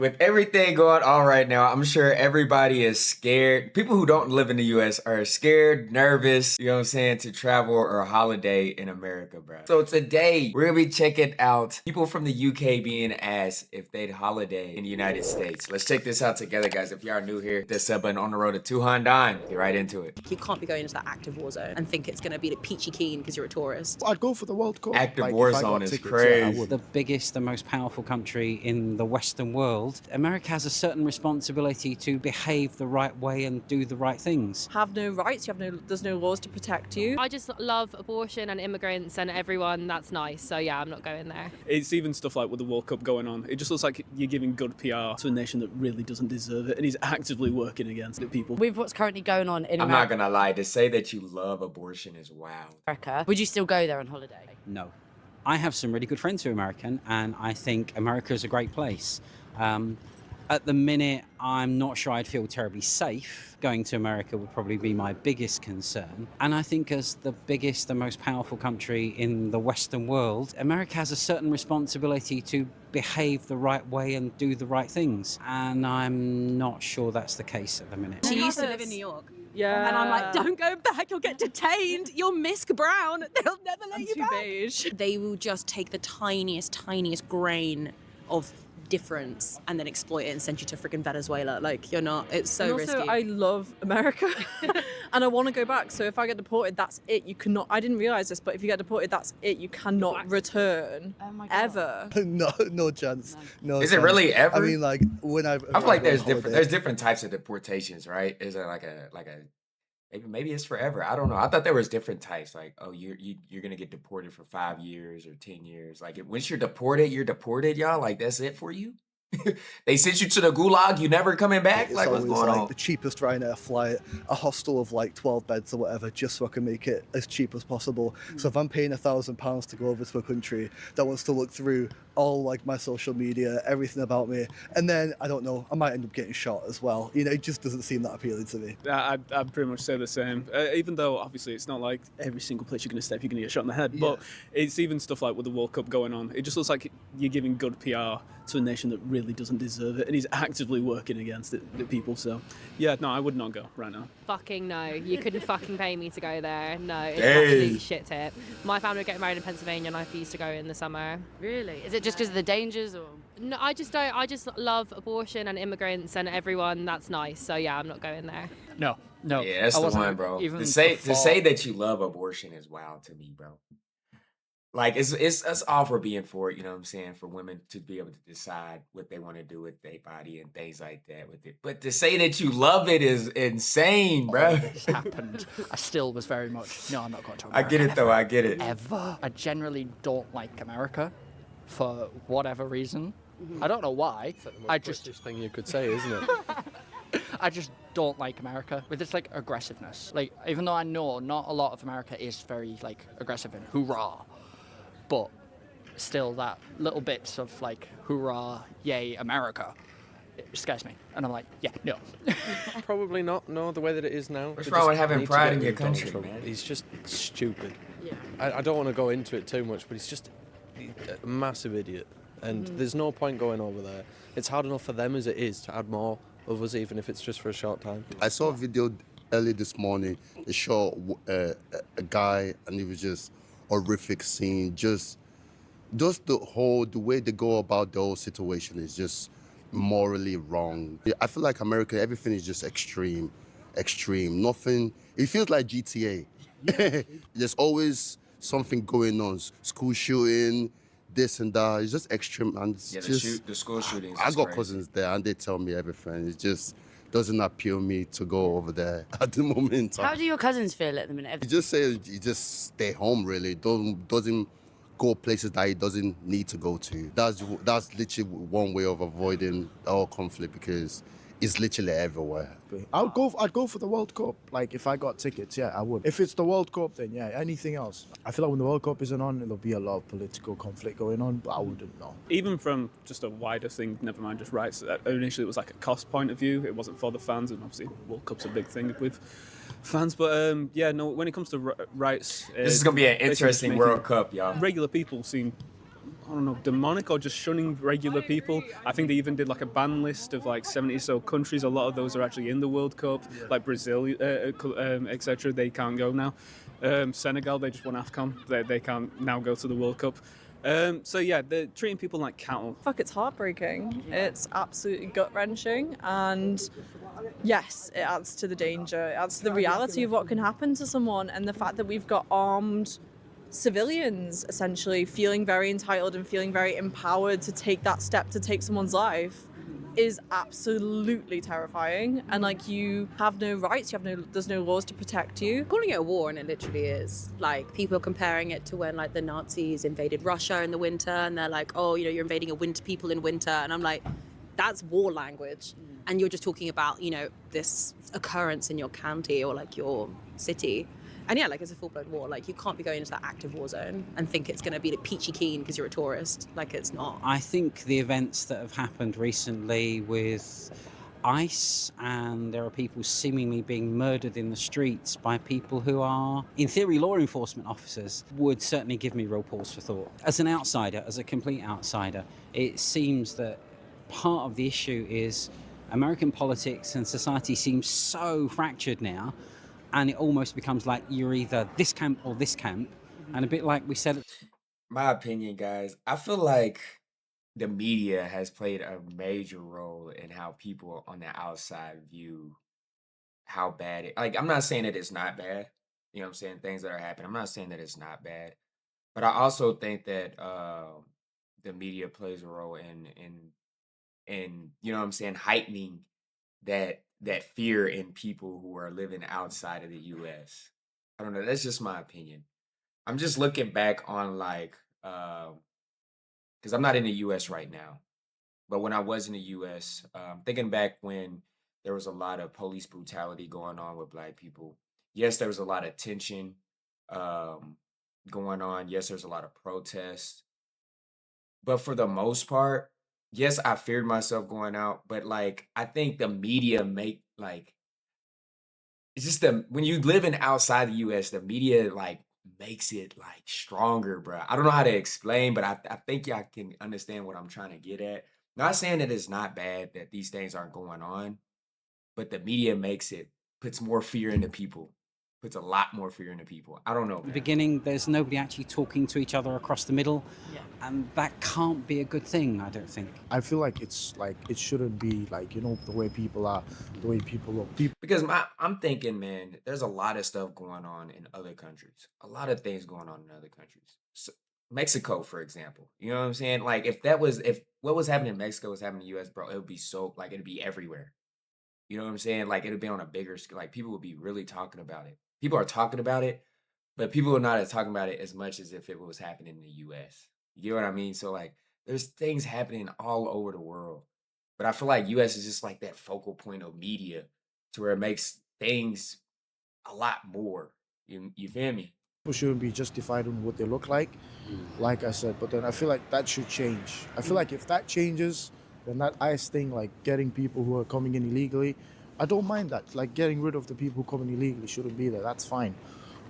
With everything going on right now, I'm sure everybody is scared. People who don't live in the US are scared, nervous, you know what I'm saying, to travel or holiday in America, bro. So today, we're gonna be checking out people from the UK being asked if they'd holiday in the United States. Let's check this out together, guys. If y'all are new here, hit that sub button on the road to 200. Get right into it. You can't be going into that active war zone and think it's going to be like peachy keen because you're a tourist. I'd go for the World Cup. Active war zone is crazy. The biggest, the most powerful country in the Western world. America has a certain responsibility to behave the right way and do the right things. Have no rights. There's no laws to protect you. I just love abortion and immigrants and everyone that's nice. So yeah, I'm not going there. It's even stuff like with the World Cup going on. It just looks like you're giving good PR to a nation that really doesn't deserve it and is actively working against it, people. With what's currently going on in I'm not gonna lie, to say that you love abortion is wild. America, would you still go there on holiday? No. I have some really good friends who are American, and I think America is a great place. At the minute, I'm not sure I'd feel terribly safe. Going to America would probably be my biggest concern. And I think as the biggest, the most powerful country in the Western world, America has a certain responsibility to behave the right way and do the right things. And I'm not sure that's the case at the minute. She used to live in New York. Yeah. And I'm like, don't go back, you'll get detained. You're Misk Brown. They'll never let you back. Beige. They will just take the tiniest grain of difference and then exploit it and send you to freaking Venezuela. Like, you're not, it's so and also, risky. I love America and I want to go back. So if I get deported, that's it. You cannot, I didn't realize this, but if you get deported, that's it. You cannot return ever. No chance. No. Is it really ever? I mean, like when I feel like there's different types of deportations, right? Is there like a maybe it's forever? I don't know. I thought there was different types. Like, oh, you're gonna get deported for 5 years or 10 years. Like, once you're deported, y'all. Like, that's it for you. They sent you to the gulag. You never coming back. It's like, what's going on? The cheapest Ryanair flight, a hostel of like 12 beds or whatever, just so I can make it as cheap as possible. So if I'm paying £1,000 to go over to a country that wants to look through all like my social media, everything about me, and then I don't know, I might end up getting shot as well. You know, it just doesn't seem that appealing to me. I'd pretty much say the same. Even though obviously it's not like every single place you're going to step, you're going to get shot in the head. But it's even stuff like with the World Cup going on. It just looks like you're giving good PR to a nation that really doesn't deserve it and is actively working against it, the people. So yeah, no, I would not go right now. Fucking no. You couldn't fucking pay me to go there. No, it's absolutely shit tip. My family were getting married in Pennsylvania and I used to go in the summer. Really? Is it just because of the dangers or? No, I just don't. I just love abortion and immigrants and everyone that's nice. So yeah, I'm not going there. No. Yeah, that's the one, bro. To say that you love abortion is wild to me, bro. Like, it's us all for being for it, you know what I'm saying, for women to be able to decide what they want to do with their body and things like that with it. But to say that you love it is insane, bro. This happened. I still was very much, no, I'm not going to America. I get it, though. I get it. Ever. I generally don't like America for whatever reason. I don't know why. It's like the most British thing you could say, isn't it? I just don't like America with this, like, aggressiveness. Like, even though I know not a lot of America is very, like, aggressive and hoorah, but still that little bits of like hoorah, yay, America, it scares me. And I'm like, yeah, no. Probably not, no, the way that it is now. What's wrong with having pride in your country, man? He's just stupid. Yeah. I don't want to go into it too much, but he's just a massive idiot. And there's no point going over there. It's hard enough for them as it is to add more of us, even if it's just for a short time. I saw a video early this morning. It showed a guy, and it was just horrific scene. Just the way they go about the whole situation is just morally wrong. I feel like America, everything is just extreme. Nothing. It feels like GTA. There's always something going on. School shooting, this and that. It's just extreme, and it's the school shootings. I got cousins there, and they tell me everything. It just doesn't appeal me to go over there at the moment. How do your cousins feel at the minute? He just says he just stay home, really. Doesn't go places that he doesn't need to go to. That's literally one way of avoiding all conflict, because it's literally everywhere. I'd go for the World Cup. Like, if I got tickets, yeah, I would. If it's the World Cup, then yeah, anything else. I feel like when the World Cup isn't on, there'll be a lot of political conflict going on, but I wouldn't know. Even from just a wider thing, never mind just rights, initially it was like a cost point of view. It wasn't for the fans, and obviously World Cup's a big thing with fans. But yeah, no, when it comes to rights... this is going to be an interesting World Cup, y'all. Regular people seem I don't know, demonic or just shunning regular people. I think they even did like a ban list of like 70 or so countries. A lot of those are actually in the World Cup, like Brazil, etc. They can't go now. Senegal, they just won AFCON. They can't now go to the World Cup. So yeah, they're treating people like cattle. Fuck, it's heartbreaking. It's absolutely gut-wrenching, and yes, it adds to the danger. It adds to the reality of what can happen to someone, and the fact that we've got armed civilians essentially feeling very entitled and feeling very empowered to take that step to take someone's life is absolutely terrifying. And like, you have no rights, there's no laws to protect you. Calling it a war, and it literally is. Like, people are comparing it to when like the Nazis invaded Russia in the winter, and they're like, oh, you know, you're invading a winter people in winter, and I'm like, that's war language. And you're just talking about, you know, this occurrence in your county or like your city. And yeah, like, it's a full-blown war. Like, you can't be going into that active war zone and think it's going to be like peachy keen because you're a tourist. Like, it's not. I think the events that have happened recently with ICE, and there are people seemingly being murdered in the streets by people who are, in theory, law enforcement officers, would certainly give me real pause for thought. As an outsider, as a complete outsider, it seems that part of the issue is American politics and society seems so fractured now, and it almost becomes like you're either this camp or this camp. And a bit like we said, My opinion, guys, I feel like the media has played a major role in how people on the outside view how bad it, like, I'm not saying that it's not bad, you know what I'm saying, things that are happening. I'm not saying that it's not bad, but I also think that the media plays a role in you know what I'm saying, heightening that fear in people who are living outside of the US. I don't know, that's just my opinion. I'm just looking back on like because I'm not in the US right now, but when I was in the US, thinking back when there was a lot of police brutality going on with Black people. Yes, there was a lot of tension um, going on. Yes, there's a lot of protests. But for the most part, yes, I feared myself going out. But like, I think the media make like, it's just the when you live in outside the US, the media like makes it like stronger, bro. I don't know how to explain, but I think y'all can understand what I'm trying to get at. Not saying that it's not bad that these things aren't going on, but the media makes it puts more fear into people, puts a lot more fear into people. I don't know, the man. beginning, there's nobody actually talking to each other across the middle. And that can't be a good thing, I don't think. I feel like it's like it shouldn't be like, you know, the way people are, the way people look. Because I'm thinking, man, there's a lot of stuff going on in other countries. A lot of things going on in other countries. So, Mexico, for example. You know what I'm saying? Like if what was happening in Mexico was happening in the US, bro, it would be so like it'd be everywhere. You know what I'm saying? Like it'd be on a bigger scale. Like people would be really talking about it. People are talking about it, but people are not talking about it as much as if it was happening in the US. You get what I mean? So like there's things happening all over the world. But I feel like US is just like that focal point of media to where it makes things a lot more. You feel me? People shouldn't be justified on what they look like I said. But then I feel like that should change. I feel like if that changes, then that ICE thing, like getting people who are coming in illegally, I don't mind that. Like getting rid of the people coming illegally shouldn't be there. That's fine.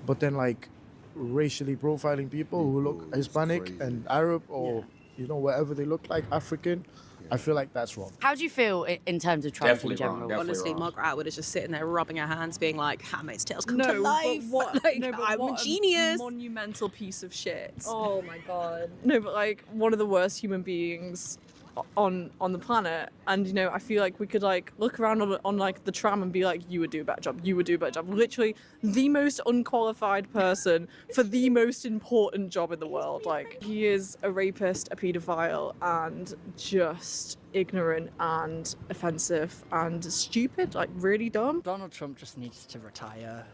But then like racially profiling people who look Hispanic and Arab or you know whatever they look like, African, I feel like that's wrong. How do you feel in terms of Trump Definitely in wrong, general? definitely Honestly, wrong. Margaret Atwood is just sitting there rubbing her hands, being like, "Handmaid's Tale's come No, to but life." what? Like, No, but I'm what a genius. Monumental piece of shit. Oh my god. No, but like one of the worst human beings on the planet, and you know, I feel like we could like look around on like the tram and be like, you would do a better job, you would do a better job. Literally the most unqualified person for the most important job in the world. Like, he is a rapist, a paedophile, and just ignorant and offensive and stupid, like really dumb. Donald Trump just needs to retire,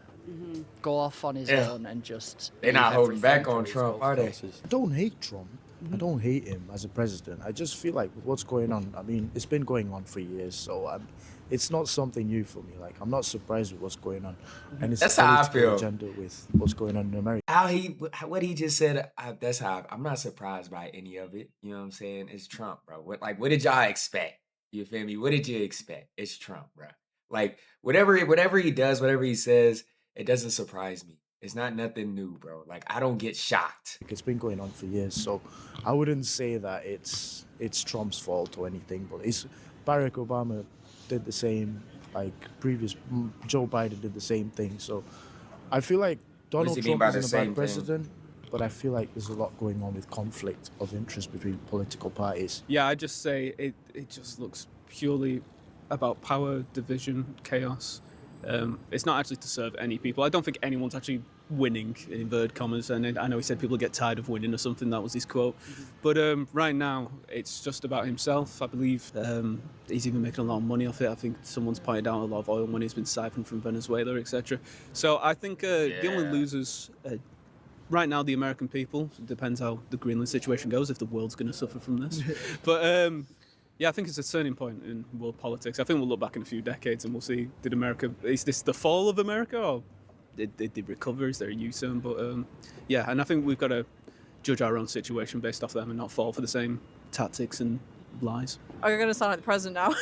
go off on his Yeah. own, and just. They're not Leave holding back everything on to his Trump, golf are they? courses. I don't hate Trump. I don't hate him as a president. I just feel like with what's going on, I mean, it's been going on for years, so it's not something new for me. Like, I'm not surprised with what's going on. And it's That's a how I political feel. agenda with what's going on in America. What he just said, that's how I'm not surprised by any of it. You know what I'm saying? It's Trump, bro. What did y'all expect? You feel me? What did you expect? It's Trump, bro. Like whatever he does, whatever he says, it doesn't surprise me. It's not nothing new, bro. Like, I don't get shocked. It's been going on for years, so I wouldn't say that it's Trump's fault or anything. But it's Barack Obama did the same, like Joe Biden did the same thing. So I feel like What does Donald he mean Trump by the isn't a same bad thing? president, but I feel like there's a lot going on with conflict of interest between political parties. Yeah, I just say it just looks purely about power, division, chaos. It's not actually to serve any people. I don't think anyone's actually winning, in inverted commas, and I know he said people get tired of winning or something, that was his quote. But right now, it's just about himself. I believe he's even making a lot of money off it. I think someone's pointed out a lot of oil money has been siphoned from Venezuela, etc. So I think the only losers right now, the American people. It depends how the Greenland situation goes, if the world's going to suffer from this. But yeah, I think it's a turning point in world politics. I think we'll look back in a few decades and we'll see, is this the fall of America, or did they recover? Is there a U-turn? But yeah, and I think we've got to judge our own situation based off them and not fall for the same tactics and lies. I'm going to sound like the president now.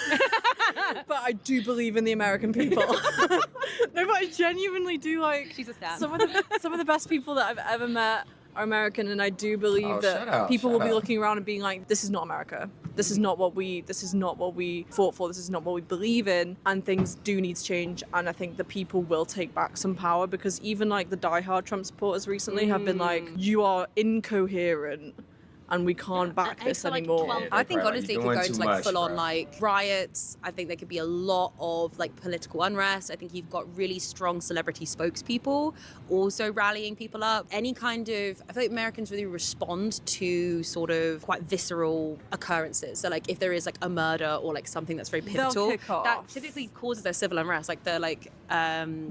But I do believe in the American people. No, but I genuinely do. Like, She's a stan. some of the best people that I've ever met are American, and I do believe that people will be looking around and being like, "This is not America. This is not what we fought for. This is not what we believe in." And things do need to change. And I think the people will take back some power, because even like the diehard Trump supporters recently have been like, "You are incoherent. And we can't back this anymore." I think honestly it could go to like full on like riots. I think there could be a lot of like political unrest. I think you've got really strong celebrity spokespeople also rallying people up. Any kind of, I feel like Americans really respond to sort of quite visceral occurrences. So like if there is like a murder or like something that's very pivotal, kick off. that typically causes their civil unrest. Like they're like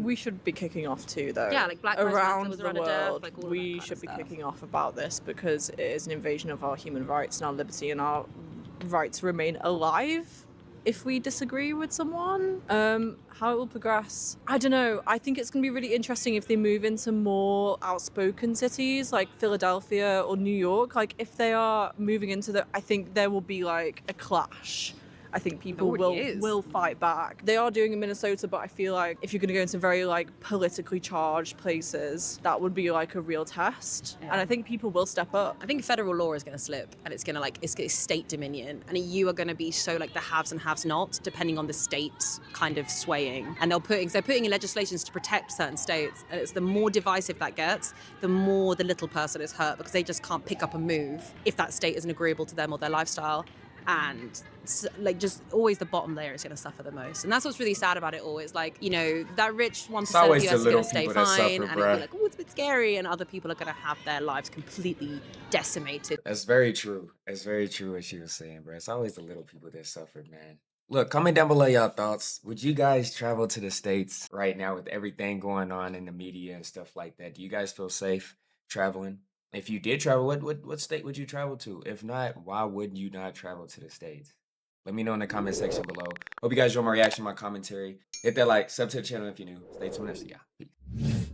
we should be kicking off too, though. Yeah, like Black Lives Matter around was the around a death, world, like all of that we kind should of be stuff. kicking off about this, because it is an invasion of our human rights and our liberty and our right to remain alive. If we disagree with someone, how it will progress, I don't know. I think it's going to be really interesting if they move into more outspoken cities like Philadelphia or New York. Like if they are moving into I think there will be like a clash. I think people will fight back. They are doing in Minnesota, but I feel like if you're going to go into very like politically charged places, that would be like a real test. Yeah. And I think people will step up. I think federal law is going to slip, and it's going to like it's state dominion, and you are going to be so like the haves and haves not, depending on the state kind of swaying. And they're putting in legislations to protect certain states, and it's the more divisive that gets, the more the little person is hurt, because they just can't pick up and move if that state isn't agreeable to them or their lifestyle. And like just always the bottom layer is going to suffer the most, and that's what's really sad about it all. Is like, you know, that rich 1% of the US is going to stay fine, and it'll be like, oh, it's a bit scary, and other people are going to have their lives completely decimated. That's very true. That's very true what she was saying, bro. It's always the little people that suffer, man. Look, comment down below y'all thoughts. Would you guys travel to the States right now with everything going on in the media and stuff like that? Do you guys feel safe traveling? If you did travel, what state would you travel to? If not, why would you not travel to the States? Let me know in the comment section below. Hope you guys enjoy my reaction, my commentary. Hit that like, sub to the channel if you're new. Stay tuned. See ya. Peace.